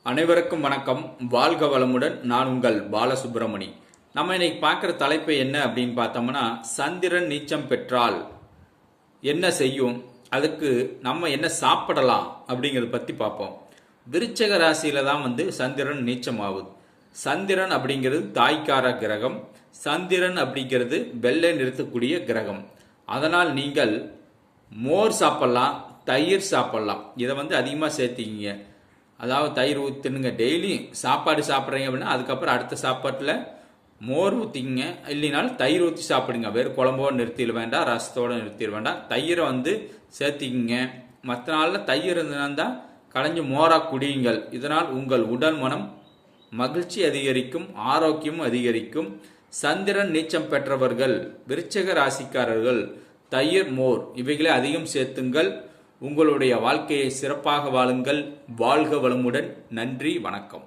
அனைவருக்கும் வணக்கம். வாழ்க வளமுடன். நான் உங்கள் பாலசுப்ரமணி. நம்ம இன்னைக்கு பார்க்குற தலைப்பு என்ன அப்படின்னு பார்த்தோம்னா, சந்திரன் நீச்சம் பெற்றால் என்ன செய்யும், அதுக்கு நம்ம என்ன சாப்பிடலாம் அப்படிங்கிறத பற்றி பார்ப்போம். விருச்சக ராசியில தான் சந்திரன் நீச்சம் ஆகுது. சந்திரன் அப்படிங்கிறது தாய்க்கார கிரகம். சந்திரன் அப்படிங்கிறது வெள்ளை நிறுத்தக்கூடிய கிரகம். அதனால் நீங்கள் மோர் சாப்பிடலாம், தயிர் சாப்பிடலாம். இதை அதிகமாக சேர்த்திக்கிங்க. அதாவது தயிர் ஊற்றுனுங்க. டெய்லி சாப்பாடு சாப்பிட்றீங்க அப்படின்னா அதுக்கப்புறம் அடுத்த சாப்பாட்டில் மோர் ஊற்றிங்க, இல்லைனாலும் தயிர் ஊற்றி சாப்பிடுங்க. வேறு குழம்போடு நிறுத்திட வேண்டாம், ரசத்தோடு நிறுத்திட வேண்டாம். தயிரை சேர்த்திக்கிங்க. மற்ற நாளில் தயிர் இருந்ததுன்னா களைஞ்சு மோராக குடியுங்கள். இதனால் உங்கள் உடல் மனம் மகிழ்ச்சி அதிகரிக்கும், ஆரோக்கியம் அதிகரிக்கும். சந்திரன் நீச்சம் பெற்றவர்கள், விருச்சக ராசிக்காரர்கள் தயிர், மோர் இவைகளை அதிகம் சேர்த்துங்கள். உங்களுடைய வாழ்க்கையை சிறப்பாக வாழுங்கள். வாழ்க வளமுடன். நன்றி, வணக்கம்.